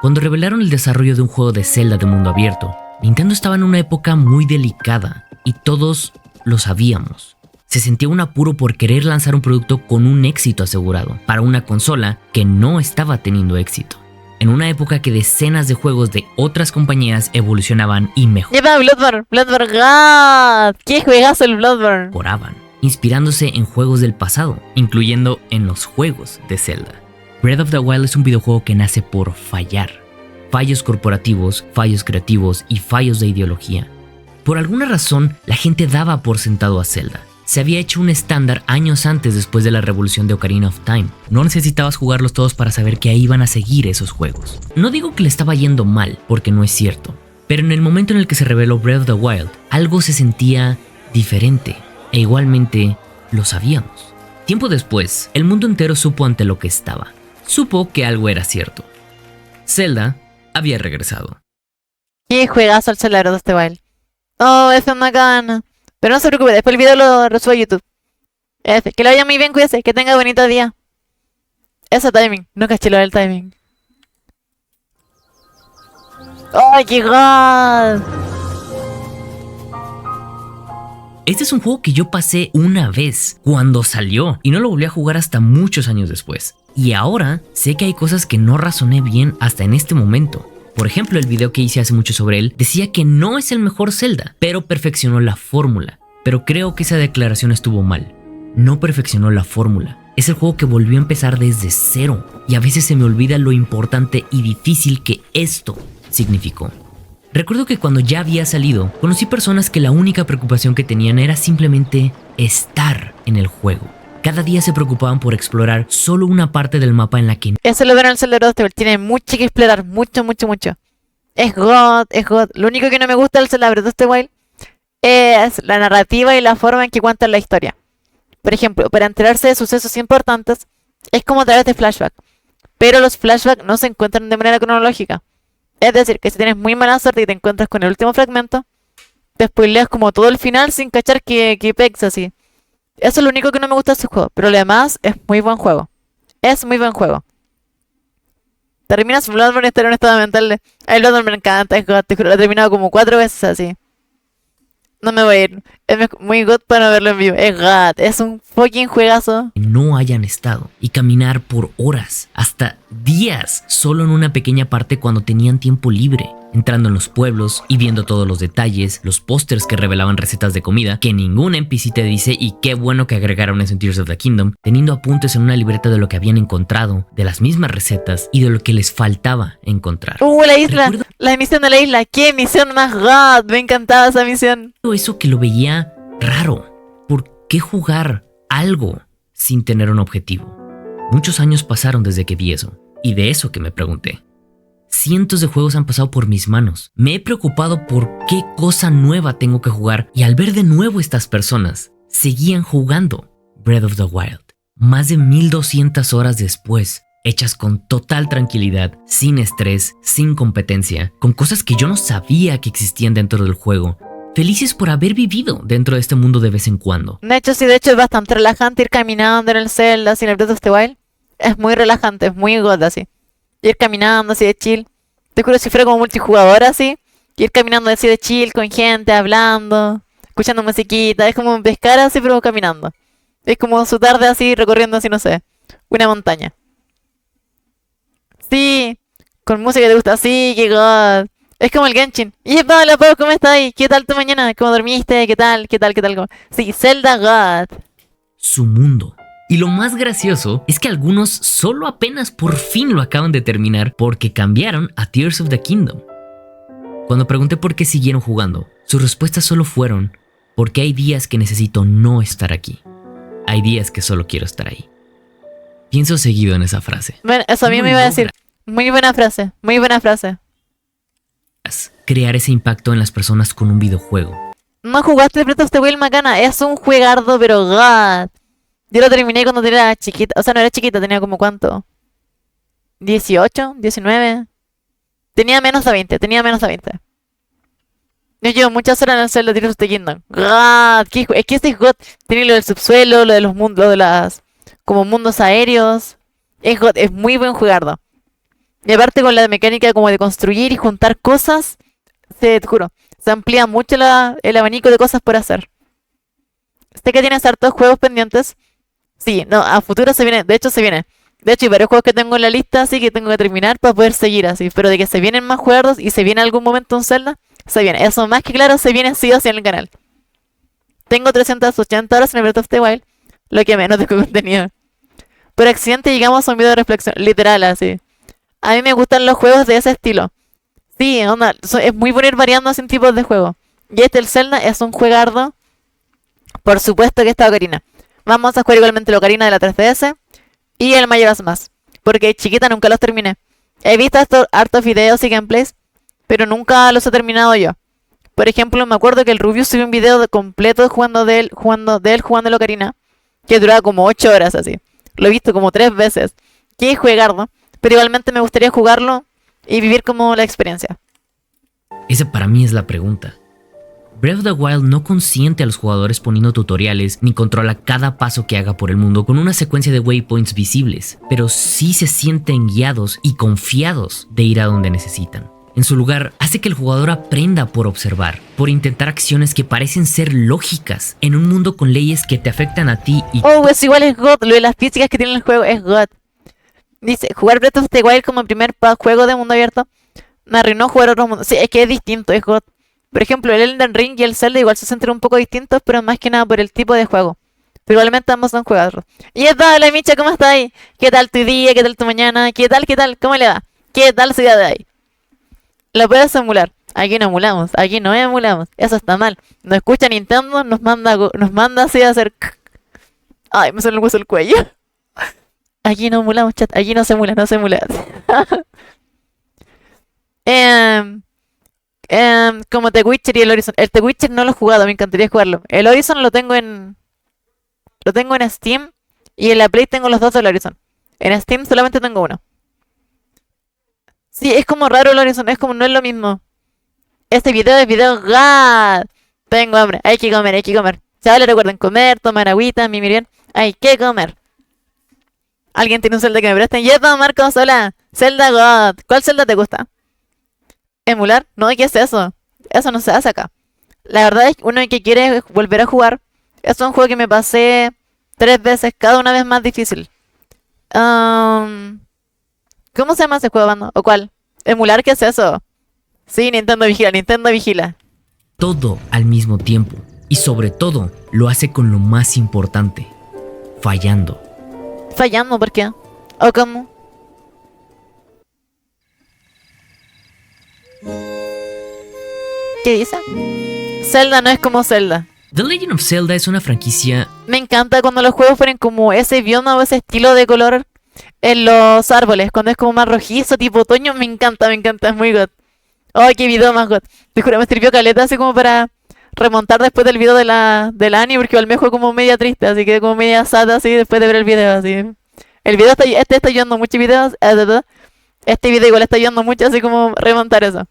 Cuando revelaron el desarrollo de un juego de Zelda de mundo abierto, Nintendo estaba en una época muy delicada y todos lo sabíamos. Se sentía un apuro por querer lanzar un producto con un éxito asegurado para una consola que no estaba teniendo éxito. En una época que decenas de juegos de otras compañías evolucionaban y Lleva Bloodborne, God, qué juegazo el Bloodborne. mejoraban, inspirándose en juegos del pasado, incluyendo en los juegos de Zelda. Breath of the Wild es un videojuego que nace por fallar. Fallos corporativos, fallos creativos y fallos de ideología. Por alguna razón, la gente daba por sentado a Zelda. Se había hecho un estándar años antes después de la revolución de Ocarina of Time. No necesitabas jugarlos todos para saber que ahí iban a seguir esos juegos. No digo que le estaba yendo mal, porque no es cierto. Pero en el momento en el que se reveló Breath of the Wild, algo se sentía diferente. E igualmente, lo sabíamos. Tiempo después, el mundo entero supo ante lo que estaba. Supo que algo era cierto. Zelda había regresado. Qué juegazo el Zelda de este Wild. Oh, es una gana. Pero no se preocupe, después el video lo resubo a YouTube. Que lo vaya muy bien, cuídese, que tenga bonito día. Ese timing, no caché lo del timing. ¡Ay, qué god! Este es un juego que yo pasé una vez cuando salió y no lo volví a jugar hasta muchos años después. Y ahora sé que hay cosas que no razoné bien hasta en este momento. Por ejemplo, el video que hice hace mucho sobre él decía que no es el mejor Zelda, pero perfeccionó la fórmula. Pero creo que esa declaración estuvo mal. No perfeccionó la fórmula. Es el juego que volvió a empezar desde cero. Y a veces se me olvida lo importante y difícil que esto significó. Recuerdo que cuando ya había salido, conocí personas que la única preocupación que tenían era simplemente estar en el juego. Cada día se preocupaban por explorar solo una parte del mapa en la que... Eso lo ven en el Zelda Breath of the Wild, tiene mucho que explorar, mucho. Es god, es god. Lo único que no me gusta del Zelda Breath of the Wild es la narrativa y la forma en que cuentan la historia. Por ejemplo, para enterarse de sucesos importantes, es como a través de flashback. Pero los flashbacks no se encuentran de manera cronológica. Es decir, que si tienes muy mala suerte y te encuentras con el último fragmento, te spoileas como todo el final sin cachar que pex así. Eso es lo único que no me gusta de ese juego, pero lo demás es muy buen juego. Es muy buen juego. Terminas Bloodborne y estar en un estado mental de... Ay, Bloodborne me encanta, es god, te juro, lo he terminado como 4 veces así. No me voy a ir. Es muy god para no verlo en vivo. Es god, es un fucking juegazo. no hayan estado y caminar por horas, hasta días, solo en una pequeña parte cuando tenían tiempo libre, entrando en los pueblos y viendo todos los detalles, los pósters que revelaban recetas de comida que ningún NPC te dice, y qué bueno que agregaron eso en Tears of the Kingdom, teniendo apuntes en una libreta de lo que habían encontrado, de las mismas recetas y de lo que les faltaba encontrar. La isla, la misión de la isla, qué misión más god, me encantaba esa misión. Eso que lo veía raro. ¿Por qué jugar algo sin tener un objetivo? Muchos años pasaron desde que vi eso, y de eso que me pregunté. Cientos de juegos han pasado por mis manos. Me he preocupado por qué cosa nueva tengo que jugar, y al ver de nuevo estas personas, seguían jugando Breath of the Wild. Más de 1200 horas después, hechas con total tranquilidad, sin estrés, sin competencia, con cosas que yo no sabía que existían dentro del juego. Felices por haber vivido dentro de este mundo de vez en cuando. De hecho, sí, es bastante relajante ir caminando en el Zelda, así en el Breath of the Wild. Es muy relajante, es muy god así. Ir caminando así de chill. Te juro, si fuera como multijugador así, ir caminando así de chill con gente, hablando, escuchando musiquita. Es como pescar así, pero caminando. Es como su tarde así, recorriendo así, no sé, una montaña. Sí, con música que te gusta, sí, qué god. Es como el Genshin. Y Pablo, ¿cómo estás ahí? ¿Qué tal tu mañana? ¿Cómo dormiste? ¿Qué tal? Sí, Zelda God. Su mundo. Y lo más gracioso es que algunos solo apenas por fin lo acaban de terminar porque cambiaron a Tears of the Kingdom. Cuando pregunté por qué siguieron jugando, sus respuestas solo fueron: porque hay días que necesito no estar aquí. Hay días que solo quiero estar ahí. Pienso seguido en esa frase. Bueno, eso a mí me iba a decir. Muy buena frase, muy buena frase. Crear ese impacto en las personas con un videojuego. No jugaste Breath of the Wild, Macana. Es un juegardo, pero god. Yo lo terminé cuando era chiquita. O sea, no era chiquita, tenía como ¿cuánto? 18, 19. Tenía menos de 20, Yo llevo muchas horas en el Zelda Tears of the Kingdom. God, es que este es god. Tiene lo del subsuelo, lo de los mundos, lo de las como mundos aéreos. Es god, es muy buen jugardo. Y aparte con la mecánica como de construir y juntar cosas, te juro, se amplía mucho el abanico de cosas por hacer. Sé que tienes hartos juegos pendientes. Sí, no, a futuro se viene, de hecho se viene. De hecho hay varios juegos que tengo en la lista, así que tengo que terminar para poder seguir así. Pero de que se vienen más juegos y se viene algún momento un Zelda, se viene. Eso más que claro, se viene sí o sí en el canal. Tengo 380 horas en el Breath of the Wild, lo que menos tengo contenido. Por accidente llegamos a un video de reflexión, literal así. A mí me gustan los juegos de ese estilo. Sí, onda, es muy bueno ir variando sin tipos de juego. Y el Zelda, es un juegardo. Por supuesto que está Ocarina. Vamos a jugar igualmente el Ocarina de la 3DS y el Majora's Mask, porque chiquita nunca los terminé. He visto hartos videos y gameplays, pero nunca los he terminado yo. Por ejemplo, me acuerdo que el Rubius subió un video completo jugando el Ocarina, que duraba como 8 horas así. Lo he visto como 3 veces. Qué juegardo, pero igualmente me gustaría jugarlo y vivir como la experiencia. Esa para mí es la pregunta. Breath of the Wild no consiente a los jugadores poniendo tutoriales ni controla cada paso que haga por el mundo con una secuencia de waypoints visibles, pero sí se sienten guiados y confiados de ir a donde necesitan. En su lugar, hace que el jugador aprenda por observar, por intentar acciones que parecen ser lógicas en un mundo con leyes que te afectan a ti y... Oh, eso igual es God, lo de las físicas que tiene el juego es God. Dice, jugar Breath of the Wild como primer juego de mundo abierto me arruinó jugar otro mundo. Sí, es que es distinto, es God. Por ejemplo, el Elden Ring y el Zelda igual se sienten un poco distintos, pero más que nada por el tipo de juego. Pero igualmente ambos son juegos. Y es dale, Micha, ¿cómo estás ahí? ¿Qué tal tu día? ¿Qué tal tu mañana? ¿Qué tal? ¿Qué tal? ¿Cómo le va? ¿Qué tal su día de ahí? Lo puedes emular. Aquí no emulamos, aquí no emulamos. Eso está mal. Nos escucha Nintendo, nos manda así a hacer... Ay, me suena el hueso el cuello. Aquí no emulamos, chat. Aquí no se emula, no se emula. Como The Witcher y el Horizon. El The Witcher no lo he jugado, me encantaría jugarlo. El Horizon lo tengo en Steam. Y en la Play tengo los dos del Horizon. En Steam solamente tengo uno. Sí, es como raro el Horizon, es como no es lo mismo. Este video es video GAD. Tengo hambre, hay que comer, hay que comer. Chavales, recuerden comer, tomar agüita, mimir bien. Hay que comer. ¿Alguien tiene un Zelda que me presten? Yepa, Marcos, hola. Zelda God. ¿Cuál Zelda te gusta? ¿Emular? No, ¿qué es eso? Eso no se hace acá. La verdad es que uno que quiere volver a jugar. Es un juego que me pasé 3 veces, cada una vez más difícil. ¿Cómo se llama ese juego, bando? ¿O cuál? ¿Emular? ¿Qué es eso? Sí, Nintendo vigila, Nintendo vigila. Todo al mismo tiempo. Y sobre todo, lo hace con lo más importante. Fallando. ¿Fallando? ¿Por qué? ¿O cómo? ¿Qué dice? Zelda no es como Zelda. The Legend of Zelda es una franquicia... Me encanta cuando los juegos fueron como ese bioma o ese estilo de color en los árboles, cuando es como más rojizo, tipo otoño, me encanta, es muy god. Ay, qué video más god. Te juro, me sirvió caleta así como para remontar después del video de la Ani, porque igual me fue como media triste, así que como media sad así después de ver el video, así. El video está ayudando mucho videos, este video igual está ayudando mucho, así como remontar eso.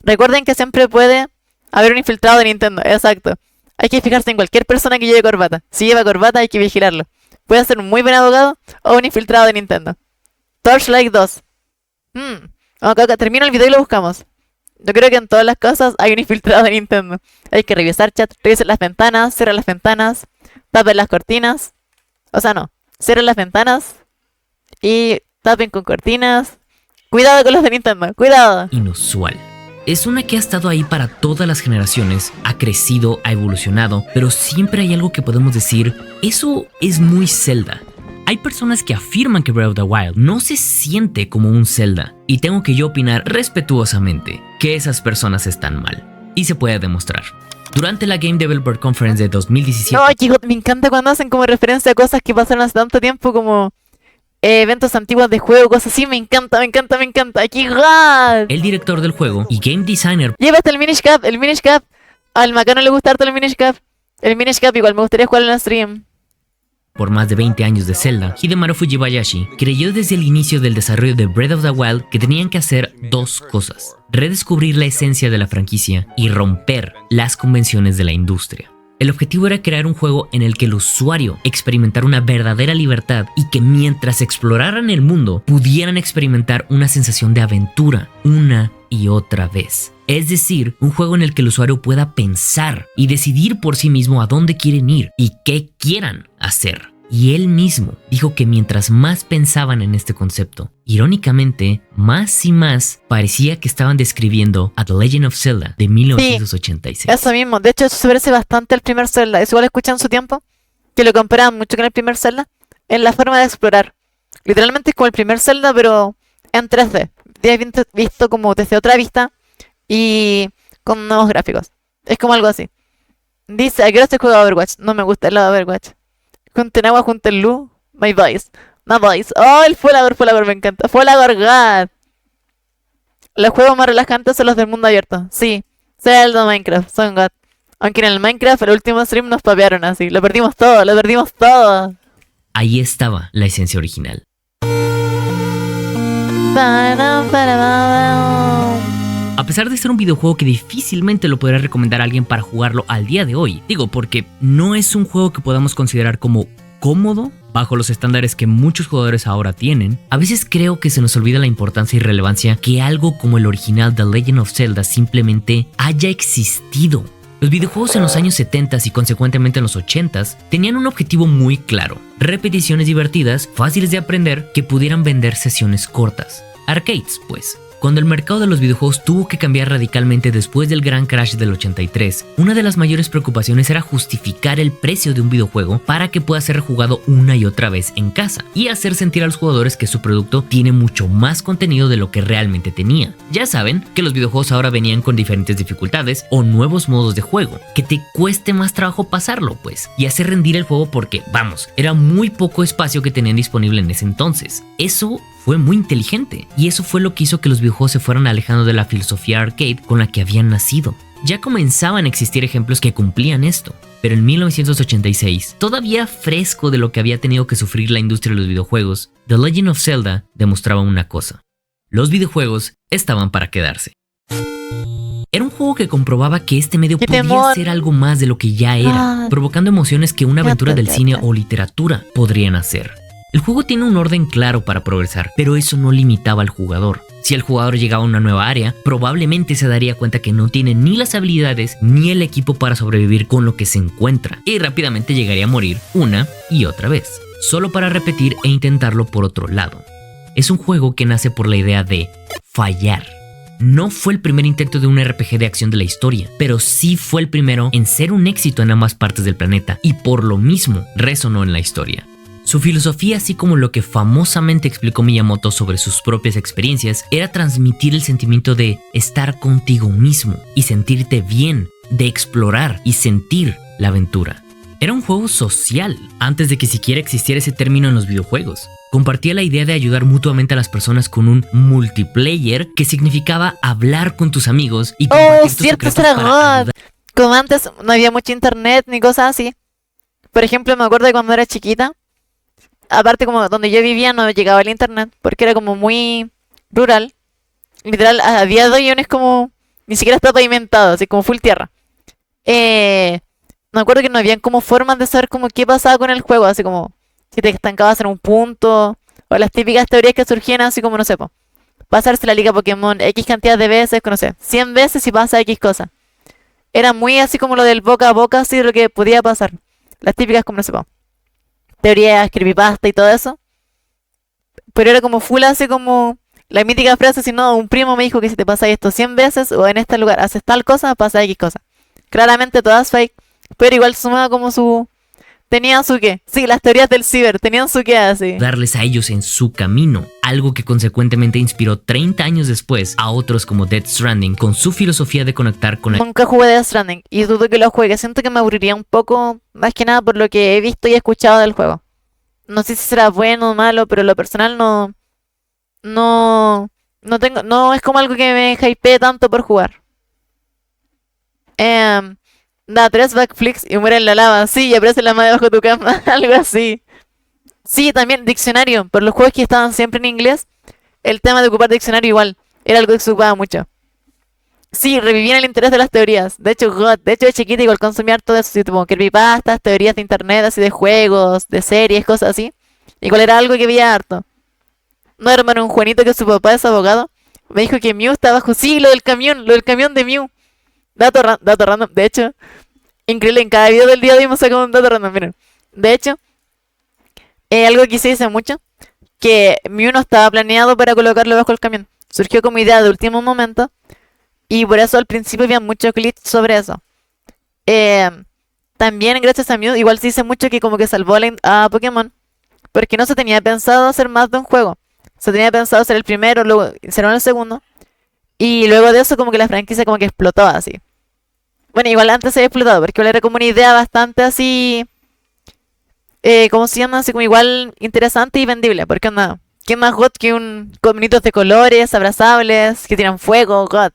Recuerden que siempre puede haber un infiltrado de Nintendo, exacto. Hay que fijarse en cualquier persona que lleve corbata. Si lleva corbata hay que vigilarlo. Puede ser un muy buen abogado o un infiltrado de Nintendo. Torchlight 2. Acá termino el video y lo buscamos. Yo creo que en todas las cosas hay un infiltrado de Nintendo. Hay que revisar chat, revisen las ventanas, cierren las ventanas, tapen las cortinas. O sea, no. Cierren las ventanas y tapen con cortinas. Cuidado con los de Nintendo, cuidado. Inusual. Es una que ha estado ahí para todas las generaciones, ha crecido, ha evolucionado, pero siempre hay algo que podemos decir, eso es muy Zelda. Hay personas que afirman que Breath of the Wild no se siente como un Zelda, y tengo que yo opinar respetuosamente que esas personas están mal, y se puede demostrar. Durante la Game Developer Conference de 2017... No, chico, me encanta cuando hacen como referencia a cosas que pasaron hace tanto tiempo como... eventos antiguos de juego, cosas así, me encanta. ¡Aquí god! El director del juego y game designer... Llévate el Minish Cap. Al Macano le gusta harto el Minish Cap. El Minish Cap igual me gustaría jugar en la stream. Por más de 20 años de Zelda, Hidemaru Fujibayashi creyó desde el inicio del desarrollo de Breath of the Wild que tenían que hacer dos cosas: redescubrir la esencia de la franquicia y romper las convenciones de la industria. El objetivo era crear un juego en el que el usuario experimentara una verdadera libertad y que mientras exploraran el mundo pudieran experimentar una sensación de aventura una y otra vez. Es decir, un juego en el que el usuario pueda pensar y decidir por sí mismo a dónde quieren ir y qué quieran hacer. Y él mismo dijo que mientras más pensaban en este concepto, irónicamente, más y más parecía que estaban describiendo a The Legend of Zelda de 1986. Sí, eso mismo. De hecho, eso se parece bastante al primer Zelda. Es igual escuché en su tiempo que lo comparaban mucho con el primer Zelda en la forma de explorar. Literalmente es como el primer Zelda, pero en 3D. Visto como desde otra vista y con nuevos gráficos. Es como algo así. Dice, ¿a qué hora se juega Overwatch? No me gusta el lado de Overwatch. Junten agua, junten luz. My voice. My voice. Oh, el Folagor me encanta. Folagor God. Los juegos más relajantes son los del mundo abierto. Sí. Zelda, Minecraft, son God. Aunque en el Minecraft, el último stream nos papearon así. Lo perdimos todo, lo perdimos todo. Ahí estaba la esencia original. A pesar de ser un videojuego que difícilmente lo podría recomendar a alguien para jugarlo al día de hoy, digo porque no es un juego que podamos considerar como cómodo bajo los estándares que muchos jugadores ahora tienen, a veces creo que se nos olvida la importancia y relevancia que algo como el original The Legend of Zelda simplemente haya existido. Los videojuegos en los años 70 y consecuentemente en los 80 tenían un objetivo muy claro: repeticiones divertidas, fáciles de aprender, que pudieran vender sesiones cortas. Arcades, pues. Cuando el mercado de los videojuegos tuvo que cambiar radicalmente después del gran crash del 83, una de las mayores preocupaciones era justificar el precio de un videojuego para que pueda ser rejugado una y otra vez en casa y hacer sentir a los jugadores que su producto tiene mucho más contenido de lo que realmente tenía. Ya saben que los videojuegos ahora venían con diferentes dificultades o nuevos modos de juego, que te cueste más trabajo pasarlo, pues, y hacer rendir el juego porque, vamos, era muy poco espacio que tenían disponible en ese entonces. Eso fue muy inteligente, y eso fue lo que hizo que los videojuegos se fueran alejando de la filosofía arcade con la que habían nacido. Ya comenzaban a existir ejemplos que cumplían esto, pero en 1986, todavía fresco de lo que había tenido que sufrir la industria de los videojuegos, The Legend of Zelda demostraba una cosa: los videojuegos estaban para quedarse. Era un juego que comprobaba que este medio podía ser algo más de lo que ya era, provocando emociones que una aventura del cine o literatura podrían hacer. El juego tiene un orden claro para progresar, pero eso no limitaba al jugador. Si el jugador llegaba a una nueva área, probablemente se daría cuenta que no tiene ni las habilidades ni el equipo para sobrevivir con lo que se encuentra, y rápidamente llegaría a morir una y otra vez, solo para repetir e intentarlo por otro lado. Es un juego que nace por la idea de fallar. No fue el primer intento de un RPG de acción de la historia, pero sí fue el primero en ser un éxito en ambas partes del planeta, y por lo mismo resonó en la historia. Su filosofía, así como lo que famosamente explicó Miyamoto sobre sus propias experiencias, era transmitir el sentimiento de estar contigo mismo y sentirte bien, de explorar y sentir la aventura. Era un juego social, antes de que siquiera existiera ese término en los videojuegos. Compartía la idea de ayudar mutuamente a las personas con un multiplayer, que significaba hablar con tus amigos y compartir tus secretos para ayudar. Como antes no había mucho internet ni cosas así. Por ejemplo, me acuerdo de cuando era chiquita, aparte como donde yo vivía no llegaba el internet, porque era como muy rural. Literal, a día de hoy no es como, ni siquiera está pavimentado, así como full tierra. Me acuerdo que no habían como formas de saber como qué pasaba con el juego, así como si te estancabas en un punto, o las típicas teorías que surgían así como, no sé, pasarse la liga Pokémon X cantidad de veces, no sé, 100 veces y pasa X cosa. Era muy así como lo del boca a boca, así de lo que podía pasar. Las típicas como, no sé, teorías, creepypasta y todo eso. Pero era como full así como la mítica frase, si no, un primo me dijo que si te pasa esto 100 veces o en este lugar haces tal cosa, pasa X cosa. Claramente todas fake, pero igual sumaba como su... Tenían su qué. Sí, las teorías del ciber, tenían su qué así. Darles a ellos en su camino, algo que consecuentemente inspiró 30 años después a otros como Death Stranding con su filosofía de conectar con la... Nunca jugué Death Stranding y dudo que lo juegue. Siento que me aburriría un poco, más que nada por lo que he visto y escuchado del juego. No sé si será bueno o malo, pero lo personal no es como algo que me hypee tanto por jugar. Da 3 backflips y muere en la lava. Sí, y aparece la madre debajo de tu cama. Algo así. Sí, también diccionario. Por los juegos que estaban siempre en inglés, el tema de ocupar diccionario igual. Era algo que se ocupaba mucho. Sí, revivían el interés de las teorías. De hecho, God, de hecho de chiquita igual consumía todo eso, así, tipo creepypastas, teorías de internet, así de juegos, de series, cosas así. Igual era algo que veía harto. No, hermano, un Juanito que su papá es abogado, me dijo que Mew está bajo. Sí, lo del camión de Mew. Dato random, de hecho, increíble, en cada video del día de hoy hemos sacado un dato random, miren. De hecho, algo que se dice mucho, que Mew no estaba planeado para colocarlo bajo el camión. Surgió como idea de último momento. Y por eso al principio había muchos glitch sobre eso. Eh, También gracias a Mew, igual se dice mucho que como que salvó a Pokémon. Porque no se tenía pensado hacer más de un juego. Se tenía pensado hacer el primero, luego hicieron el segundo. Y luego de eso como que la franquicia como que explotó así. Bueno, igual antes se había explotado, porque igual era como una idea bastante así... ¿cómo se llama? Así como igual interesante y vendible. Porque onda, ¿qué más God que un con monitos de colores, abrazables, que tiran fuego, God?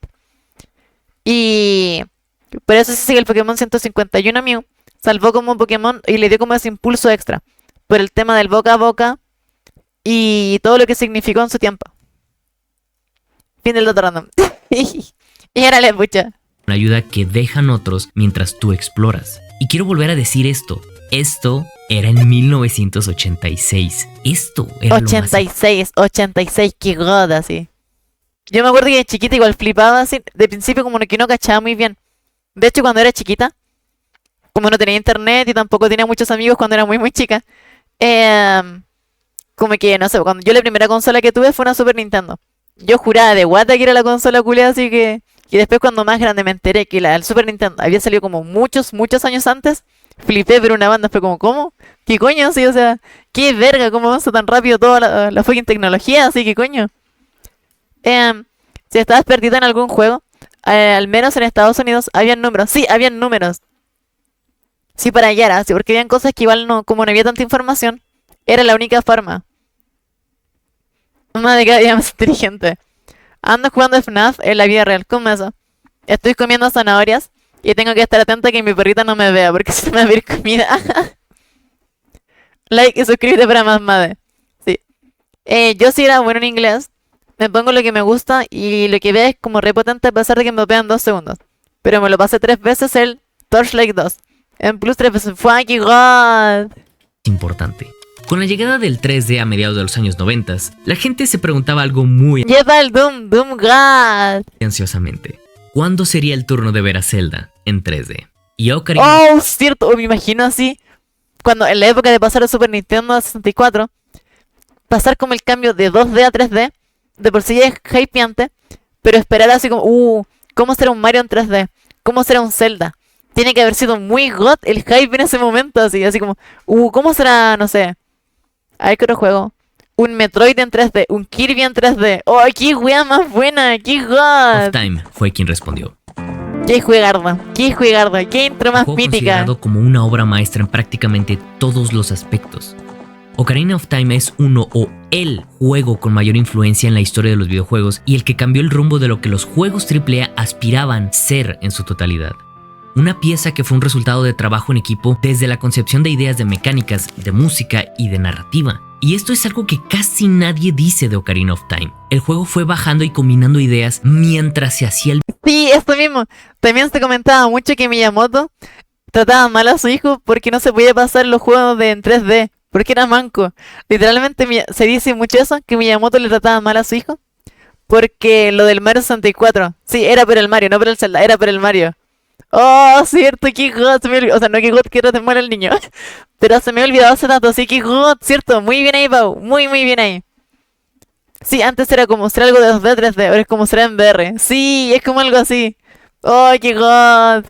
Y por eso se sigue el Pokémon 151 Mew. Salvó como Pokémon y le dio como ese impulso extra. Por el tema del boca a boca y todo lo que significó en su tiempo. Fin del dato random. Y ahora le pucha. Una ayuda que dejan otros mientras tú exploras. Y quiero volver a decir esto. Esto era en 1986. Esto era 86, 86, qué god así. Yo me acuerdo que de chiquita igual flipaba así. De principio como que no cachaba muy bien. De hecho cuando era chiquita, como no tenía internet y tampoco tenía muchos amigos cuando era muy chica, como que no sé, cuando yo la primera consola que tuve fue una Super Nintendo. Yo juraba de guata que era la consola culiada, así que... Y después cuando más grande me enteré que el Super Nintendo había salido como muchos años antes, flipé, pero una banda fue como, ¿cómo? ¿Qué coño? Sí, o sea, qué verga, cómo avanza tan rápido toda la fucking tecnología, así que coño. Si estabas perdido en algún juego, al menos en Estados Unidos, habían números. Sí, habían números. Sí, para hallar, así, porque habían cosas que igual no, como no había tanta información, era la única forma. Una de cada día más inteligente. Ando jugando FNAF en la vida real. ¿Cómo eso? Estoy comiendo zanahorias y tengo que estar atenta a que mi perrita no me vea porque si me va a pedir comida. Like y suscríbete para más madre. Sí. Yo sí era bueno en inglés. Me pongo lo que me gusta y lo que veo es como re potente a pesar de que me pegan 2 segundos. Pero me lo pasé 3 veces el Torchlight 2. En plus 3 veces. ¡Fucking God! Importante. Con la llegada del 3D a mediados de los años 90, la gente se preguntaba algo muy Lleva el Doom God. ansiosamente. ¿Cuándo sería el turno de ver a Zelda en 3D? Y Ocarina... Oh, cierto. Me imagino así. Cuando en la época de pasar a Super Nintendo a 64, pasar como el cambio de 2D a 3D, de por sí ya es hypeante, pero esperar así como, ¿cómo será un Mario en 3D? ¿Cómo será un Zelda? Tiene que haber sido muy god el hype en ese momento, así como, ¿cómo será, no sé? Hay que otro juego. Un Metroid en 3D, un Kirby en 3D. ¡Oh, qué wea más buena! ¡Qué god! Of Time fue quien respondió. ¡Qué juegarda! ¡Qué intro más Juego mítica! considerado como una obra maestra en prácticamente todos los aspectos. Ocarina of Time es uno o el juego con mayor influencia en la historia de los videojuegos y el que cambió el rumbo de lo que los juegos AAA aspiraban ser en su totalidad. Una pieza que fue un resultado de trabajo en equipo desde la concepción de ideas de mecánicas, de música y de narrativa. Y esto es algo que casi nadie dice de Ocarina of Time. El juego fue bajando y combinando ideas mientras se hacía el... Sí, esto mismo. También se comentaba mucho que Miyamoto trataba mal a su hijo porque no se podía pasar los juegos en 3D, porque era manco. Literalmente se dice mucho eso, que Miyamoto le trataba mal a su hijo, porque lo del Mario 64, sí, era por el Mario, no por el Zelda, era por el Mario. Oh, cierto, qué god, o sea, no que god quiero te muera el niño, pero se me ha olvidado hace tanto, sí, qué god, cierto, muy bien ahí, Pau, muy bien ahí. Sí, antes era como ser algo de 2D, 3D, ahora es como ser en VR, sí, es como algo así. Oh, qué god,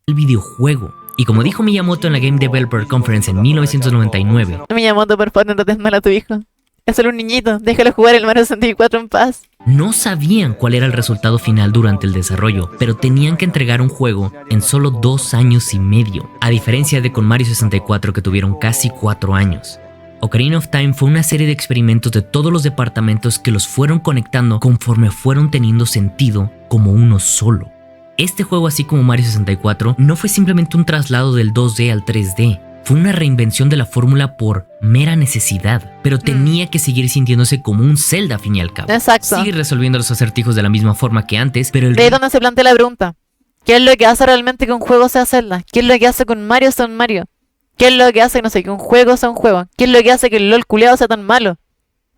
el videojuego. Y como dijo Miyamoto en la Game Developer Conference en 1999, Miyamoto, por favor, no trates mal a tu hijo. Es solo un niñito, déjalo jugar el Mario 64 en paz. no sabían cuál era el resultado final durante el desarrollo, pero tenían que entregar un juego en solo 2 años y medio, a diferencia de con Mario 64 que tuvieron casi 4 años. Ocarina of Time fue una serie de experimentos de todos los departamentos que los fueron conectando conforme fueron teniendo sentido como uno solo. Este juego, así como Mario 64, no fue simplemente un traslado del 2D al 3D, Fue una reinvención de la fórmula por mera necesidad, pero tenía que seguir sintiéndose como un Zelda a fin y al cabo. Exacto. Sigue resolviendo los acertijos de la misma forma que antes, pero De ahí donde se plantea la pregunta. ¿Qué es lo que hace realmente que un juego sea Zelda? ¿Qué es lo que hace que un Mario sea un Mario? ¿Qué es lo que hace, no sé, que un juego sea un juego? ¿Qué es lo que hace que el LOL culeado sea tan malo?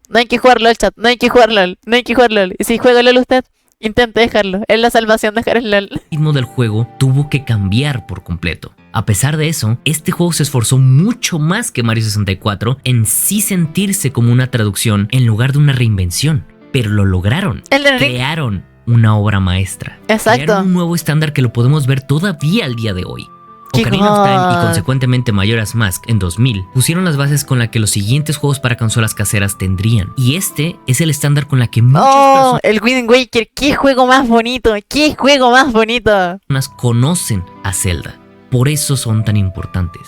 No hay que jugar LOL, chat. No hay que jugar LOL. No hay que jugar LOL. Y si juega LOL usted, intente dejarlo. Es la salvación dejar el LOL. el ritmo del juego tuvo que cambiar por completo. A pesar de eso, este juego se esforzó mucho más que Mario 64 en sí sentirse como una traducción en lugar de una reinvención. Pero lo lograron. Crearon una obra maestra. Exacto. Crearon un nuevo estándar que lo podemos ver todavía al día de hoy. Ocarina of Time y consecuentemente Majora's Mask en 2000 pusieron las bases con las que los siguientes juegos para consolas caseras tendrían. Y este es el estándar con la que muchas personas el Wind Waker, qué juego más bonito, qué juego más bonito. conocen a Zelda. Por eso son tan importantes.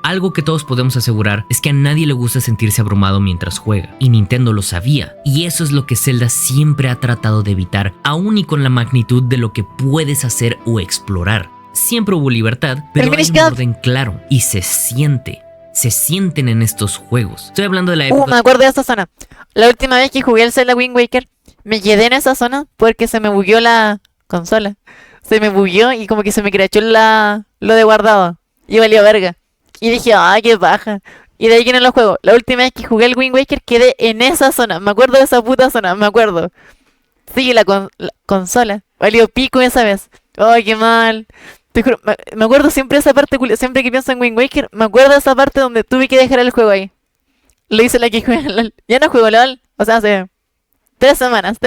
Algo que todos podemos asegurar es que a nadie le gusta sentirse abrumado mientras juega, y Nintendo lo sabía, y eso es lo que Zelda siempre ha tratado de evitar, aún y con la magnitud de lo que puedes hacer o explorar. Siempre hubo libertad, pero hay un orden claro, y se sienten en estos juegos. Estoy hablando de la época... me acuerdo de esa zona. La última vez que jugué el Zelda Wind Waker, me quedé en esa zona porque se me bugueó la consola. Se me bugueó y como que se me crachó lo de guardado. Y valió verga. Y dije, ay, qué baja. Y de ahí que no lo juego. La última vez que jugué el Wind Waker quedé en esa zona. Me acuerdo de esa puta zona, me acuerdo. Sí, la consola. Valió pico esa vez. Ay, qué mal. Te juro, me acuerdo siempre de esa parte, siempre que pienso en Wind Waker, me acuerdo de esa parte donde tuve que dejar el juego ahí. Lo hice la que jugué LOL. Ya no juego LOL. O sea, hace 3 semanas.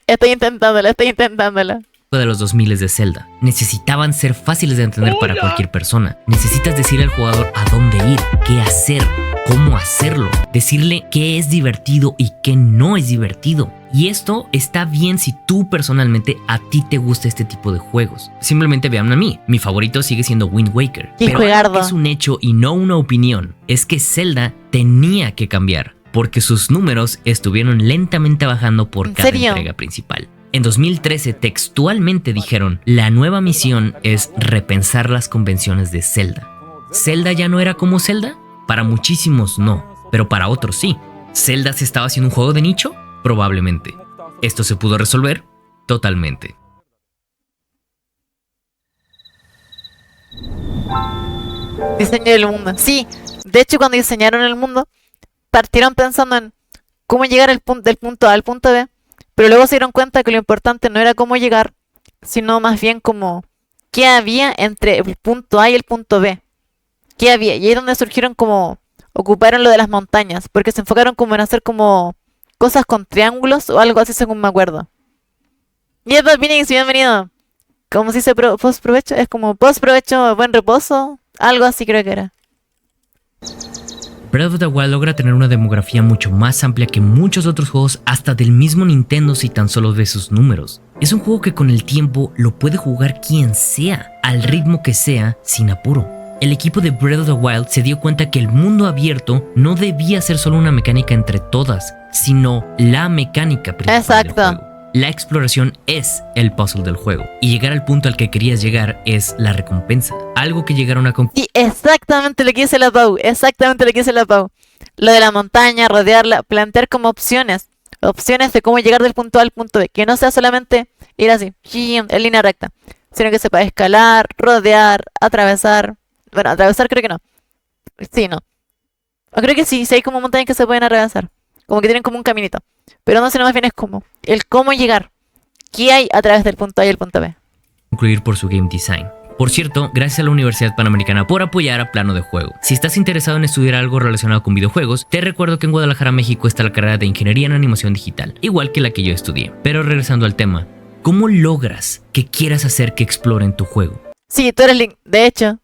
Estoy intentándolo. de los 2000 de Zelda. Necesitaban ser fáciles de entender para cualquier persona. Necesitas decirle al jugador a dónde ir, qué hacer, cómo hacerlo, decirle qué es divertido y qué no es divertido. Y esto está bien si tú personalmente a ti te gusta este tipo de juegos. Simplemente vean a mí. Mi favorito sigue siendo Wind Waker. Pero algo que es un hecho y no una opinión es que Zelda tenía que cambiar porque sus números estuvieron lentamente bajando por cada entrega principal. En 2013 textualmente dijeron, la nueva misión es repensar las convenciones de Zelda. ¿Zelda ya no era como Zelda? Para muchísimos no, pero para otros sí. ¿Zelda se estaba haciendo un juego de nicho? Probablemente. ¿Esto se pudo resolver? Totalmente. Diseño del mundo. Sí, de hecho cuando diseñaron el mundo, partieron pensando en cómo llegar del punto A al punto B, pero luego se dieron cuenta que lo importante no era cómo llegar, sino más bien como qué había entre el punto A y el punto B. ¿Qué había? Y ahí es donde surgieron como, ocuparon lo de las montañas, porque se enfocaron como en hacer como cosas con triángulos o algo así según me acuerdo. Y es Phoenix, bienvenido. Como si se post provecho, es como post provecho, buen reposo, algo así creo que era. Breath of the Wild logra tener una demografía mucho más amplia que muchos otros juegos hasta del mismo Nintendo si tan solo ves sus números. Es un juego que con el tiempo lo puede jugar quien sea, al ritmo que sea, sin apuro. El equipo de Breath of the Wild se dio cuenta que el mundo abierto no debía ser solo una mecánica entre todas, sino la mecánica principal del juego. La exploración es el puzzle del juego, y llegar al punto al que querías llegar es la recompensa. Algo que llegaron a concluir. Y exactamente lo que dice la Pau, Lo de la montaña, rodearla, plantear como opciones de cómo llegar del punto A al punto B, que no sea solamente ir así, en línea recta, sino que se pueda escalar, rodear, atravesar. Bueno, atravesar creo que no. Sí, no. O creo que sí hay como montañas que se pueden atravesar. Como que tienen como un caminito. Pero no sé, más bien es como el cómo llegar. ¿Qué hay a través del punto A y el punto B? Concluir por su game design. Por cierto, gracias a la Universidad Panamericana por apoyar a Plano de Juego. Si estás interesado en estudiar algo relacionado con videojuegos, te recuerdo que en Guadalajara, México está la carrera de Ingeniería en Animación Digital, igual que la que yo estudié. Pero regresando al tema, ¿cómo logras que quieras hacer que exploren tu juego? Sí, tú eres Link. De hecho,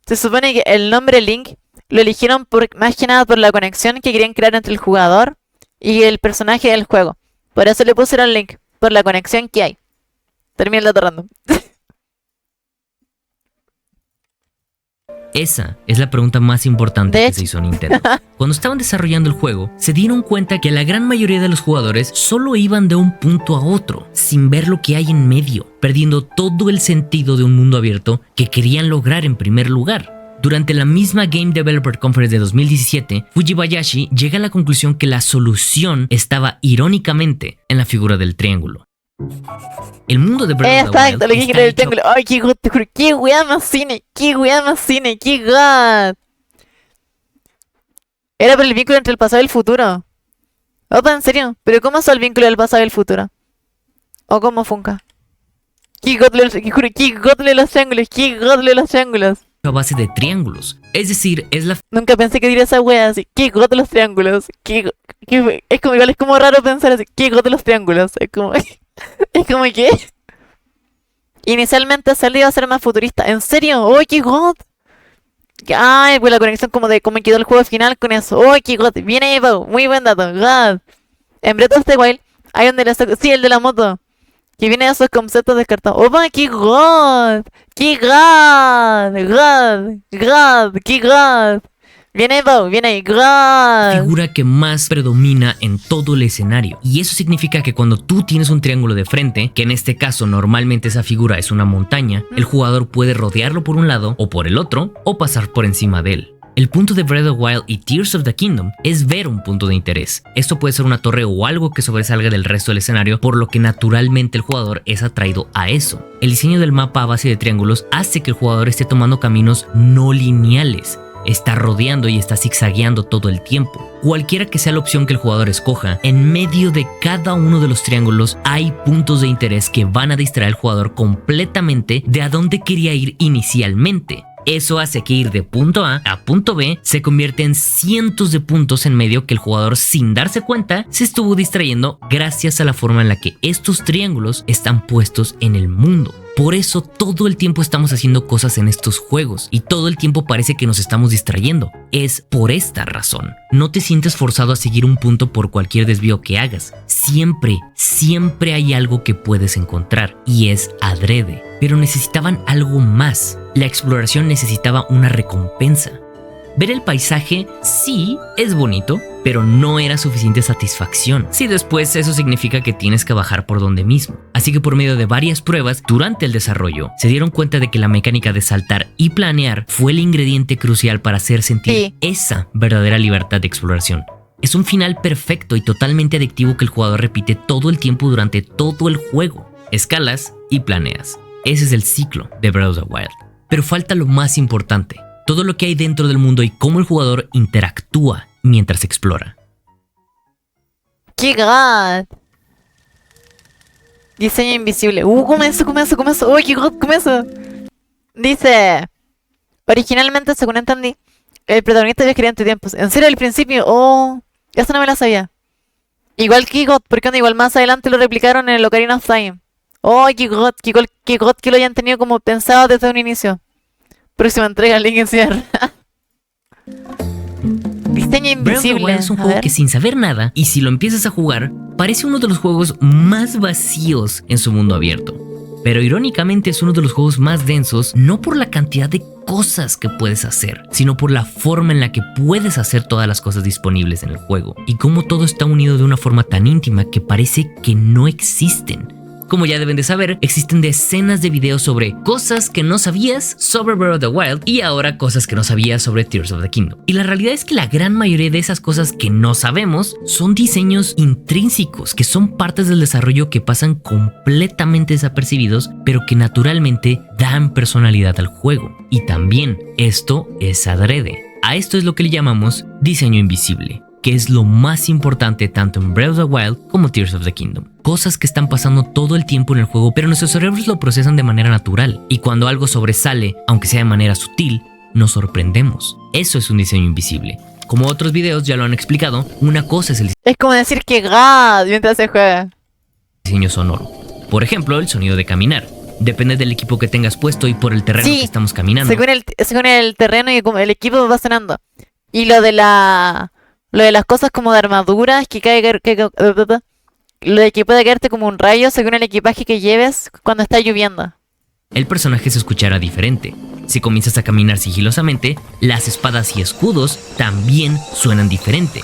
se supone que el nombre Link lo eligieron más que nada por la conexión que querían crear entre el jugador y el personaje del juego. Por eso le pusieron Link, por la conexión que hay. Termina el dato random. Esa es la pregunta más importante De que hecho. se hizo Nintendo. Cuando estaban desarrollando el juego, se dieron cuenta que la gran mayoría de los jugadores solo iban de un punto a otro, sin ver lo que hay en medio, perdiendo todo el sentido de un mundo abierto que querían lograr en primer lugar. Durante la misma Game Developer Conference de 2017, Fujibayashi llega a la conclusión que la solución estaba irónicamente en la figura del triángulo. El mundo de Breath of the Wild Exacto, lo que está quiero del hecho- triángulo. Ay, qué god, te juro, qué weá más cine, qué weá más cine, qué god. Era por el vínculo entre el pasado y el futuro. Opa, en serio, pero ¿cómo es el vínculo del pasado y el futuro? ¿O cómo funca? Qué god, que juro, qué god de los triángulos, qué god de los triángulos. a base de triángulos. Es decir, es la Nunca pensé que diría esa wea así. Qué god de los triángulos. Es como igual, es como raro pensar así. Qué god de los triángulos. Es como. Es como que. Inicialmente Zelda iba a ser más futurista. ¿En serio? ¡Oh, qué god! Ay, pues la conexión como de cómo quedó el juego final con eso. ¡Oh, qué god! Bien ahí, Pau. Muy buen dato. God. En Breath of the Wild hay donde sí, el de la moto. Que viene de esos conceptos descartados. ¡Oh, qué god! ¡Qué god! God. God. ¡Qué god! Viene ahí, Pau. Viene ahí. God. figura que más predomina en todo el escenario. Y eso significa que cuando tú tienes un triángulo de frente, que en este caso normalmente esa figura es una montaña, el jugador puede rodearlo por un lado o por el otro, o pasar por encima de él. El punto de Breath of the Wild y Tears of the Kingdom es ver un punto de interés. Esto puede ser una torre o algo que sobresalga del resto del escenario, por lo que naturalmente el jugador es atraído a eso. El diseño del mapa a base de triángulos hace que el jugador esté tomando caminos no lineales. Está rodeando y está zigzagueando todo el tiempo. Cualquiera que sea la opción que el jugador escoja, en medio de cada uno de los triángulos hay puntos de interés que van a distraer al jugador completamente de a dónde quería ir inicialmente. Eso hace que ir de punto A a punto B se convierte en cientos de puntos en medio que el jugador, sin darse cuenta, se estuvo distrayendo gracias a la forma en la que estos triángulos están puestos en el mundo. Por eso todo el tiempo estamos haciendo cosas en estos juegos y todo el tiempo parece que nos estamos distrayendo. Es por esta razón. No te sientes forzado a seguir un punto por cualquier desvío que hagas. Siempre hay algo que puedes encontrar y es adrede. Pero necesitaban algo más. La exploración necesitaba una recompensa. Ver el paisaje sí es bonito, pero no era suficiente satisfacción. Si después eso significa que tienes que bajar por donde mismo. Así que por medio de varias pruebas durante el desarrollo, se dieron cuenta de que la mecánica de saltar y planear fue el ingrediente crucial para hacer sentir esa verdadera libertad de exploración. Es un final perfecto y totalmente adictivo que el jugador repite todo el tiempo durante todo el juego. Escalas y planeas. Ese es el ciclo de Breath of the Wild. Pero falta lo más importante. Todo lo que hay dentro del mundo y cómo el jugador interactúa mientras explora. ¡Qué god! Diseño invisible. ¿Cómo eso? ¡Oh, qué god! ¿Cómo eso? Dice... Originalmente, según entendí, el protagonista viajaría entre tiempos. ¿En serio, al principio? Oh... Eso no me la sabía. Igual que god, porque igual más adelante lo replicaron en el Ocarina of Time. Oh, qué god que lo hayan tenido como pensado desde un inicio. Próxima entrega, Link en Sierra. Diseño Breath of the invisible. Wild es un A juego ver. que sin saber nada, y si lo empiezas a jugar, parece uno de los juegos más vacíos en su mundo abierto. Pero irónicamente es uno de los juegos más densos, no por la cantidad de cosas que puedes hacer, sino por la forma en la que puedes hacer todas las cosas disponibles en el juego, y cómo todo está unido de una forma tan íntima que parece que no existen. Como ya deben de saber, existen decenas de videos sobre cosas que no sabías sobre Breath of the Wild y ahora cosas que no sabías sobre Tears of the Kingdom. Y la realidad es que la gran mayoría de esas cosas que no sabemos son diseños intrínsecos, que son partes del desarrollo que pasan completamente desapercibidos, pero que naturalmente dan personalidad al juego. Y también esto es adrede. A esto es lo que le llamamos diseño invisible, que es lo más importante tanto en Breath of the Wild como Tears of the Kingdom. Cosas que están pasando todo el tiempo en el juego, pero nuestros cerebros lo procesan de manera natural. Y cuando algo sobresale, aunque sea de manera sutil, nos sorprendemos. Eso es un diseño invisible. Como otros videos ya lo han explicado, una cosa es el Es como decir que god mientras se juega. diseño sonoro. Por ejemplo, el sonido de caminar. Depende del equipo que tengas puesto y por el terreno Sí, que estamos caminando. Según el terreno y como el equipo va sonando. Y lo de las cosas como de armaduras que lo de que puede caerte como un rayo según el equipaje que lleves cuando está lloviendo. el personaje se escuchará diferente. Si comienzas a caminar sigilosamente, las espadas y escudos también suenan diferente.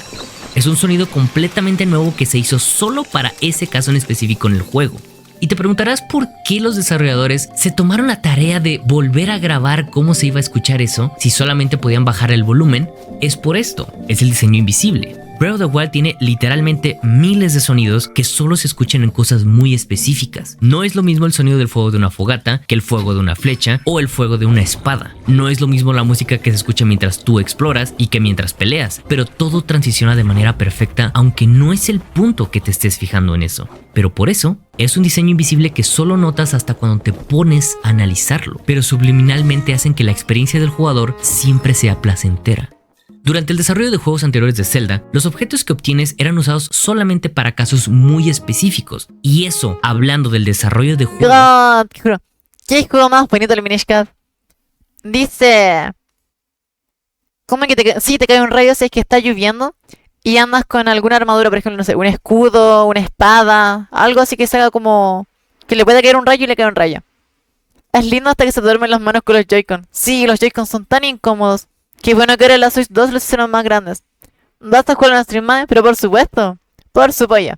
Es un sonido completamente nuevo que se hizo solo para ese caso en específico en el juego. Y te preguntarás por qué los desarrolladores se tomaron la tarea de volver a grabar cómo se iba a escuchar eso si solamente podían bajar el volumen. Es por esto, es el diseño invisible. Breath of the Wild tiene literalmente miles de sonidos que solo se escuchan en cosas muy específicas. No es lo mismo el sonido del fuego de una fogata que el fuego de una flecha o el fuego de una espada. No es lo mismo la música que se escucha mientras tú exploras y que mientras peleas, pero todo transiciona de manera perfecta, aunque no es el punto que te estés fijando en eso. Pero por eso, es un diseño invisible que solo notas hasta cuando te pones a analizarlo, pero subliminalmente hacen que la experiencia del jugador siempre sea placentera. Durante el desarrollo de juegos anteriores de Zelda, los objetos que obtienes eran usados solamente para casos muy específicos. Y eso, hablando del desarrollo de juegos... God, ¿qué juego más bonito el Minish Cap? Dice... ¿Cómo que te cae un rayo si es que está lloviendo? Y andas con alguna armadura, por ejemplo, no sé, un escudo, una espada, algo así que se haga como... que le pueda caer un rayo y le cae un rayo. Es lindo hasta que se duermen las manos con los Joy-Con. Sí, los Joy-Con son tan incómodos. Qué bueno que ahora la Switch 2 los hicieron más grandes. Basta jugar en Stream Mode, pero por supuesto, por su polla.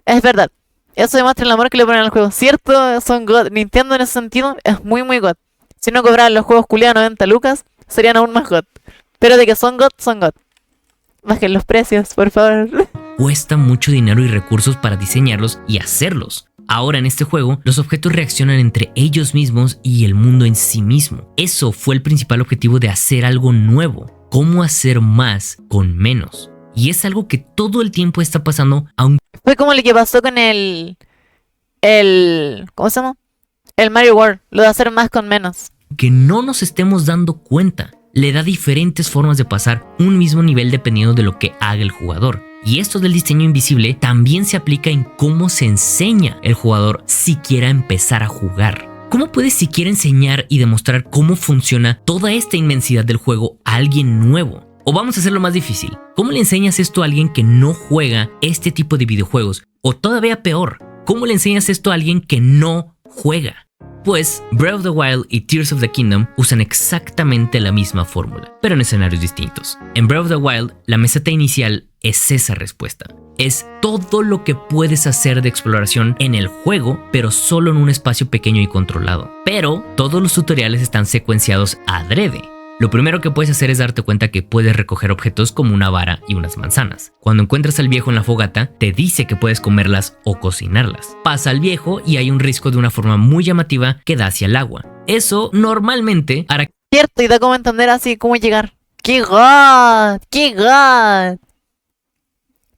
Es verdad, eso demuestra el amor que le ponen al juego. Cierto, son God. Nintendo en ese sentido es muy God. Si no cobraran los juegos culiados 90 lucas, serían aún más God. Pero de que son God, son God. Bajen los precios, por favor. Cuesta mucho dinero y recursos para diseñarlos y hacerlos. Ahora en este juego, los objetos reaccionan entre ellos mismos y el mundo en sí mismo. Eso fue el principal objetivo de hacer algo nuevo. Cómo hacer más con menos. Y es algo que todo el tiempo está pasando, aunque... Fue como lo que pasó con el ¿cómo se llama? El Mario World, lo de hacer más con menos. Que no nos estemos dando cuenta. Le da diferentes formas de pasar un mismo nivel dependiendo de lo que haga el jugador. Y esto del diseño invisible también se aplica en cómo se enseña el jugador si quiera empezar a jugar. ¿Cómo puedes siquiera enseñar y demostrar cómo funciona toda esta inmensidad del juego a alguien nuevo? O vamos a hacerlo más difícil. ¿Cómo le enseñas esto a alguien que no juega este tipo de videojuegos? O todavía peor, ¿cómo le enseñas esto a alguien que no juega? Pues Breath of the Wild y Tears of the Kingdom usan exactamente la misma fórmula, pero en escenarios distintos. En Breath of the Wild, la meseta inicial es esa respuesta. Es todo lo que puedes hacer de exploración en el juego, pero solo en un espacio pequeño y controlado. Pero todos los tutoriales están secuenciados adrede. Lo primero que puedes hacer es darte cuenta que puedes recoger objetos como una vara y unas manzanas. Cuando encuentras al viejo en la fogata, te dice que puedes comerlas o cocinarlas. Pasa al viejo y hay un risco de una forma muy llamativa que da hacia el agua. Eso normalmente hará... Cierto, y da como entender así cómo llegar. ¡Qué God! ¡Qué God!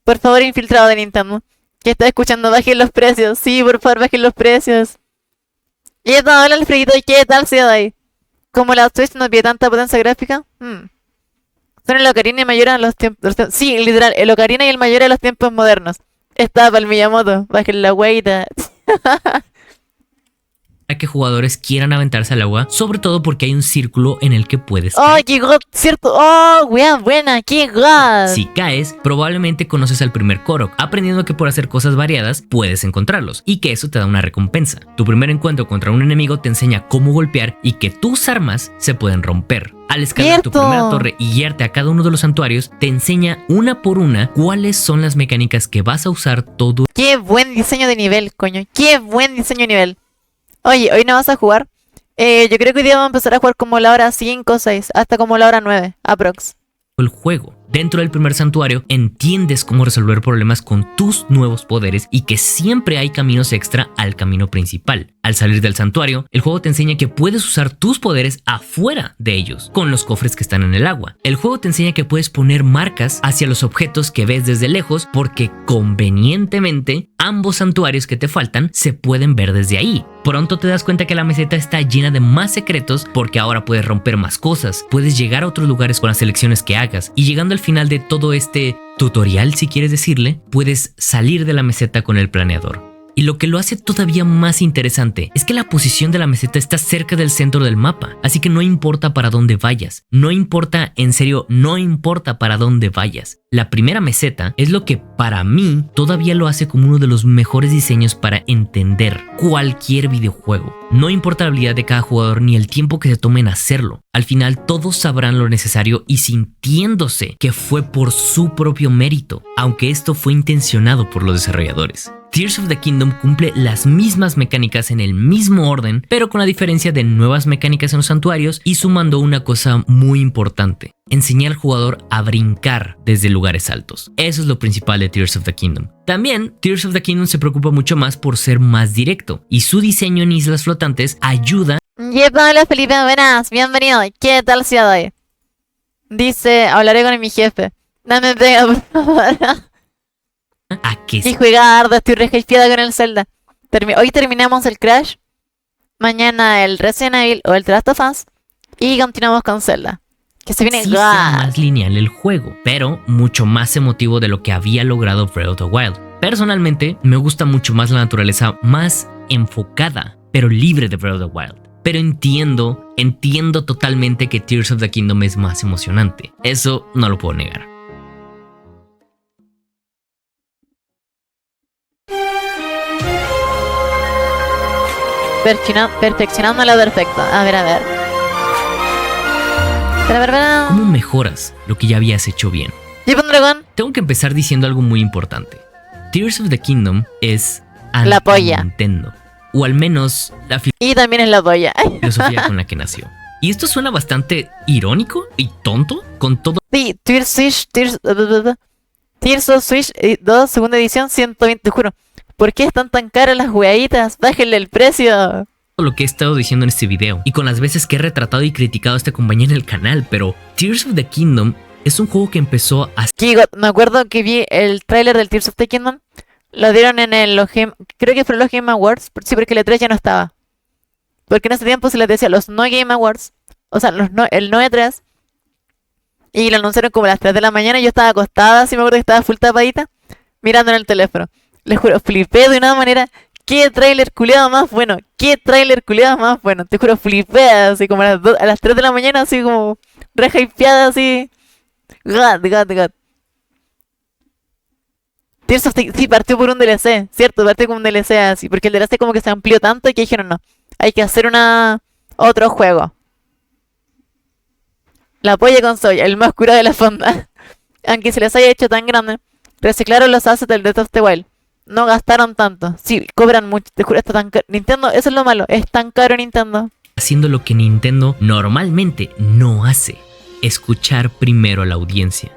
Por favor, infiltrado de Nintendo, que está escuchando, bajen los precios. Sí, por favor, bajen los precios. Y esto, hola Alfredito, ¿qué tal se da ahí? Como la Switch no tiene tanta potencia gráfica. Son el Ocarina y Mayora en los tiempos... Sí, literal, el Ocarina y el Mayora en los tiempos modernos. Está para el Miyamoto, bajen la weita. que jugadores quieran aventarse al agua, sobre todo porque hay un círculo en el que puedes caer. ¡Oh, qué god! ¡Cierto! ¡Oh, wea buena! ¡Qué god! Si caes, probablemente conoces al primer Korok, aprendiendo que por hacer cosas variadas puedes encontrarlos, y que eso te da una recompensa. Tu primer encuentro contra un enemigo te enseña cómo golpear y que tus armas se pueden romper. Al escalar tu primera torre y guiarte a cada uno de los santuarios, te enseña una por una cuáles son las mecánicas que vas a usar todo. ¡Qué buen diseño de nivel, coño! ¡Qué buen diseño de nivel! Oye, ¿hoy no vas a jugar? Yo creo que hoy día vamos a empezar a jugar como la hora 5 o 6, hasta como la hora 9, aprox. El juego. Dentro del primer santuario, entiendes cómo resolver problemas con tus nuevos poderes y que siempre hay caminos extra al camino principal. Al salir del santuario, el juego te enseña que puedes usar tus poderes afuera de ellos, con los cofres que están en el agua. El juego te enseña que puedes poner marcas hacia los objetos que ves desde lejos porque convenientemente ambos santuarios que te faltan se pueden ver desde ahí. Pronto te das cuenta que la meseta está llena de más secretos porque ahora puedes romper más cosas, puedes llegar a otros lugares con las selecciones que hagas y llegando al final de todo este tutorial, si quieres decirle, puedes salir de la meseta con el planeador. Y lo que lo hace todavía más interesante es que la posición de la meseta está cerca del centro del mapa, así que no importa para dónde vayas, no importa, en serio, no importa para dónde vayas. La primera meseta es lo que para mí todavía lo hace como uno de los mejores diseños para entender cualquier videojuego. No importa la habilidad de cada jugador ni el tiempo que se tome en hacerlo. Al final todos sabrán lo necesario y sintiéndose que fue por su propio mérito, aunque esto fue intencionado por los desarrolladores. Tears of the Kingdom cumple las mismas mecánicas en el mismo orden, pero con la diferencia de nuevas mecánicas en los santuarios y sumando una cosa muy importante: enseñar al jugador a brincar desde lugares altos. Eso es lo principal de Tears of the Kingdom. También, Tears of the Kingdom se preocupa mucho más por ser más directo, y su diseño en islas flotantes ayuda. Hola Felipe, buenas, bienvenido. ¿Qué tal ciudad hoy? Dice, hablaré con mi jefe. Dame pega, por favor. A que Y juega hardo, estoy re hypeada con el Zelda. Hoy terminamos el Crash, mañana el Resident Evil o el The Last of Us, y continuamos con Zelda. Que se viene sí sea más lineal el juego, pero mucho más emotivo de lo que había logrado Breath of the Wild. Personalmente, me gusta mucho más la naturaleza más enfocada, pero libre de Breath of the Wild. Pero entiendo totalmente que Tears of the Kingdom es más emocionante. Eso no lo puedo negar. Perfeccionando lo perfecto. A ver. ¿Cómo mejoras lo que ya habías hecho bien? Jeep Dragon. Tengo que empezar diciendo algo muy importante. Tears of the Kingdom es la polla. Nintendo, o al menos la y también es la polla. filosofía con la que nació. Y esto suena bastante irónico y tonto con todo. Sí, Tears of Switch 2, segunda edición, 120, te juro. ¿Por qué están tan caras las jueguitas? Bájenle el precio. Lo que he estado diciendo en este video y con las veces que he retratado y criticado a esta compañía en el canal, pero Tears of the Kingdom es un juego que empezó a... Me acuerdo que vi el tráiler del Tears of the Kingdom. Lo dieron en creo que fue los Game Awards. Sí, porque el E3 ya no estaba. Porque en ese tiempo se les decía los no Game Awards. O sea, el no E3. Y lo anunciaron como a las 3 de la mañana. Y yo estaba acostada, sí me acuerdo que estaba full tapadita, mirando en el teléfono. Les juro, flipé de una manera. ¡Qué tráiler culiado más bueno! ¡Qué tráiler culiado más bueno! Te juro, flipé así como a las 3 de la mañana, así como re hypeada, así. God. Tears of the... Sí, partió por un DLC, ¿cierto? Partió con un DLC así, porque el DLC como que se amplió tanto y que dijeron no, hay que hacer otro juego. La polla con Soy, el más curado de la fonda. Aunque se les haya hecho tan grande, reciclaron los assets del Breath of the Wild. No gastaron tanto. Sí, cobran mucho. Te juro, está tan caro. Nintendo, eso es lo malo. Es tan caro Nintendo. Haciendo lo que Nintendo normalmente no hace: escuchar primero a la audiencia.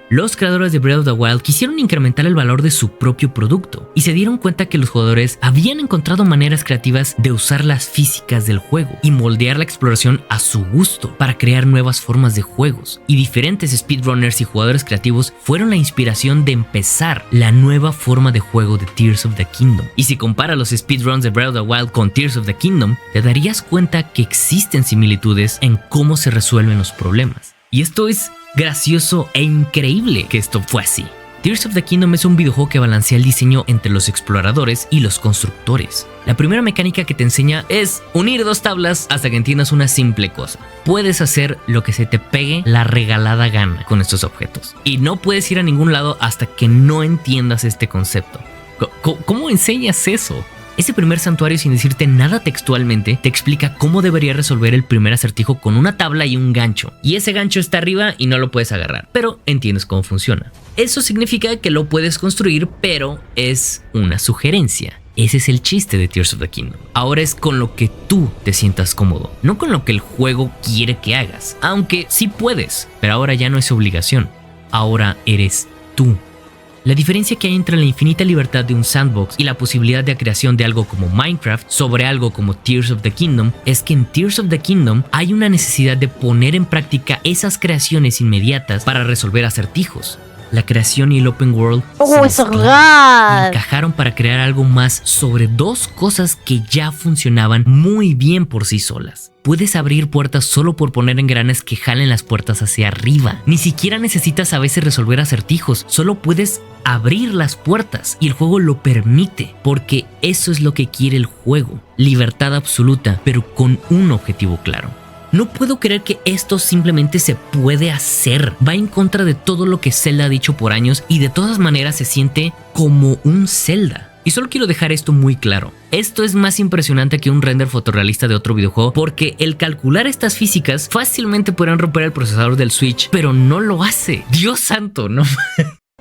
Los creadores de Breath of the Wild quisieron incrementar el valor de su propio producto y se dieron cuenta que los jugadores habían encontrado maneras creativas de usar las físicas del juego y moldear la exploración a su gusto para crear nuevas formas de juegos. Y diferentes speedrunners y jugadores creativos fueron la inspiración de empezar la nueva forma de juego de Tears of the Kingdom. Y si comparas los speedruns de Breath of the Wild con Tears of the Kingdom, te darías cuenta que existen similitudes en cómo se resuelven los problemas. Y esto es gracioso e increíble que esto fue así. Tears of the Kingdom es un videojuego que balancea el diseño entre los exploradores y los constructores. La primera mecánica que te enseña es unir dos tablas hasta que entiendas una simple cosa: puedes hacer lo que se te pegue la regalada gana con estos objetos, y no puedes ir a ningún lado hasta que no entiendas este concepto. ¿Cómo enseñas eso? Ese primer santuario, sin decirte nada textualmente, te explica cómo deberías resolver el primer acertijo con una tabla y un gancho. Y ese gancho está arriba y no lo puedes agarrar, pero entiendes cómo funciona. Eso significa que lo puedes construir, pero es una sugerencia. Ese es el chiste de Tears of the Kingdom. Ahora es con lo que tú te sientas cómodo, no con lo que el juego quiere que hagas. Aunque sí puedes, pero ahora ya no es obligación. Ahora eres tú. La diferencia que hay entre la infinita libertad de un sandbox y la posibilidad de creación de algo como Minecraft sobre algo como Tears of the Kingdom es que en Tears of the Kingdom hay una necesidad de poner en práctica esas creaciones inmediatas para resolver acertijos. La creación y el open world se encajaron para crear algo más sobre dos cosas que ya funcionaban muy bien por sí solas. Puedes abrir puertas solo por poner engranes que jalen las puertas hacia arriba. Ni siquiera necesitas a veces resolver acertijos, solo puedes abrir las puertas y el juego lo permite, porque eso es lo que quiere el juego. Libertad absoluta, pero con un objetivo claro. No puedo creer que esto simplemente se puede hacer. Va en contra de todo lo que Zelda ha dicho por años y de todas maneras se siente como un Zelda. Y solo quiero dejar esto muy claro. Esto es más impresionante que un render fotorrealista de otro videojuego, porque el calcular estas físicas fácilmente podrían romper el procesador del Switch, pero no lo hace. Dios santo, ¿no?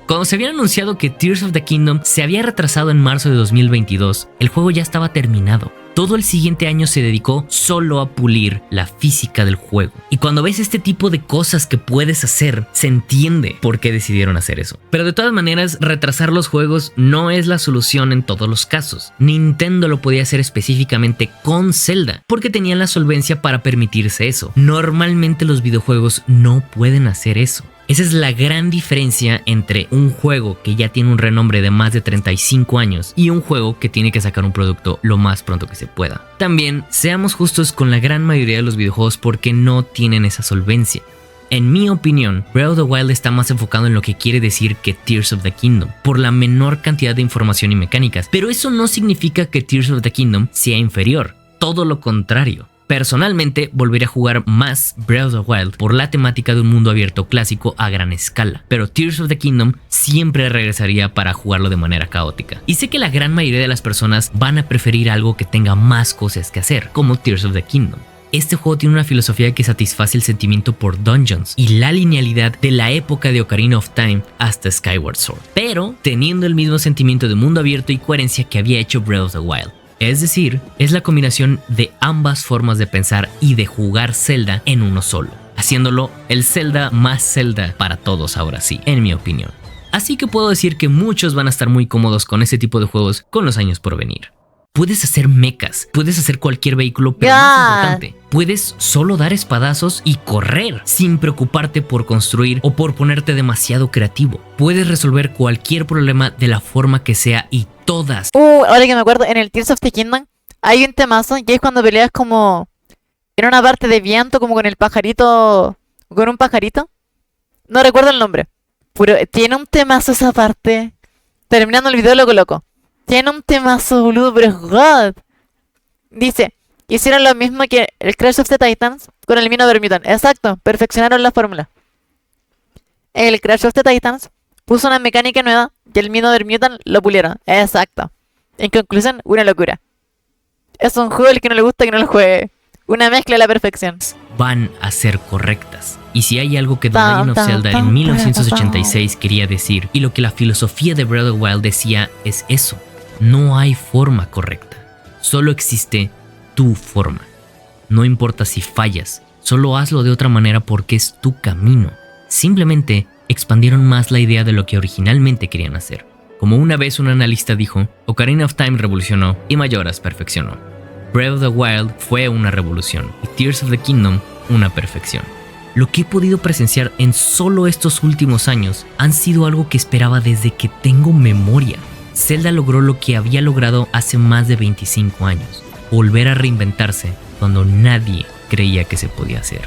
Cuando se había anunciado que Tears of the Kingdom se había retrasado en marzo de 2022, el juego ya estaba terminado. Todo el siguiente año se dedicó solo a pulir la física del juego. Y cuando ves este tipo de cosas que puedes hacer, se entiende por qué decidieron hacer eso. Pero de todas maneras, retrasar los juegos no es la solución en todos los casos. Nintendo lo podía hacer específicamente con Zelda, porque tenían la solvencia para permitirse eso. Normalmente los videojuegos no pueden hacer eso. Esa es la gran diferencia entre un juego que ya tiene un renombre de más de 35 años y un juego que tiene que sacar un producto lo más pronto que se pueda. También, seamos justos con la gran mayoría de los videojuegos porque no tienen esa solvencia. En mi opinión, Breath of the Wild está más enfocado en lo que quiere decir que Tears of the Kingdom, por la menor cantidad de información y mecánicas, pero eso no significa que Tears of the Kingdom sea inferior, todo lo contrario. Personalmente, volvería a jugar más Breath of the Wild por la temática de un mundo abierto clásico a gran escala, pero Tears of the Kingdom siempre regresaría para jugarlo de manera caótica. Y sé que la gran mayoría de las personas van a preferir algo que tenga más cosas que hacer, como Tears of the Kingdom. Este juego tiene una filosofía que satisface el sentimiento por dungeons y la linealidad de la época de Ocarina of Time hasta Skyward Sword, pero teniendo el mismo sentimiento de mundo abierto y coherencia que había hecho Breath of the Wild. Es decir, es la combinación de ambas formas de pensar y de jugar Zelda en uno solo, haciéndolo el Zelda más Zelda para todos ahora sí, en mi opinión. Así que puedo decir que muchos van a estar muy cómodos con ese tipo de juegos con los años por venir. Puedes hacer mechas, puedes hacer cualquier vehículo, pero más importante, puedes solo dar espadazos y correr sin preocuparte por construir o por ponerte demasiado creativo. Puedes resolver cualquier problema de la forma que sea y todas. Ahora que me acuerdo, en el Tears of the Kingdom hay un temazo que es cuando peleas como en una parte de viento, como con el pajarito, con un pajarito. No recuerdo el nombre, pero tiene un temazo esa parte. Terminando el video lo coloco. Tiene un temazo, boludo, pero es God. Dice, hicieron lo mismo que el Crash of the Titans con el Mino Bermutan. Exacto, perfeccionaron la fórmula. El Crash of the Titans puso una mecánica nueva y el Mino Bermutan lo pulieron. Exacto. En conclusión, una locura. Es un juego al que no le gusta que no lo juegue. Una mezcla a la perfección. Van a ser correctas. Y si hay algo que The Legend of Zelda en 1986 quería decir, y lo que la filosofía de Breath of the Wild decía, es eso. No hay forma correcta, solo existe tu forma. No importa si fallas, solo hazlo de otra manera porque es tu camino. Simplemente expandieron más la idea de lo que originalmente querían hacer. Como una vez un analista dijo, Ocarina of Time revolucionó y Majora's perfeccionó. Breath of the Wild fue una revolución y Tears of the Kingdom una perfección. Lo que he podido presenciar en solo estos últimos años han sido algo que esperaba desde que tengo memoria. Zelda logró lo que había logrado hace más de 25 años, volver a reinventarse cuando nadie creía que se podía hacer.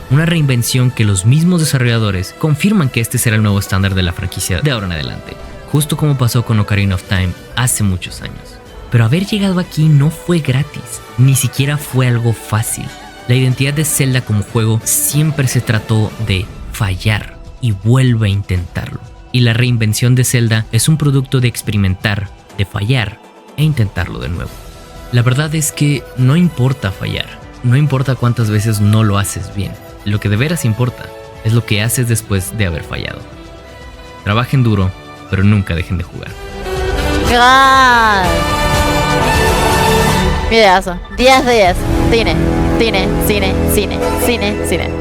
Una reinvención que los mismos desarrolladores confirman que este será el nuevo estándar de la franquicia de ahora en adelante, justo como pasó con Ocarina of Time hace muchos años. Pero haber llegado aquí no fue gratis, ni siquiera fue algo fácil. La identidad de Zelda como juego siempre se trató de fallar y vuelve a intentarlo. Y la reinvención de Zelda es un producto de experimentar, de fallar e intentarlo de nuevo. La verdad es que no importa fallar, no importa cuántas veces no lo haces bien. Lo que de veras importa es lo que haces después de haber fallado. Trabajen duro, pero nunca dejen de jugar. God. Videazo. 10 de 10. Cine, cine, cine, cine, cine, cine.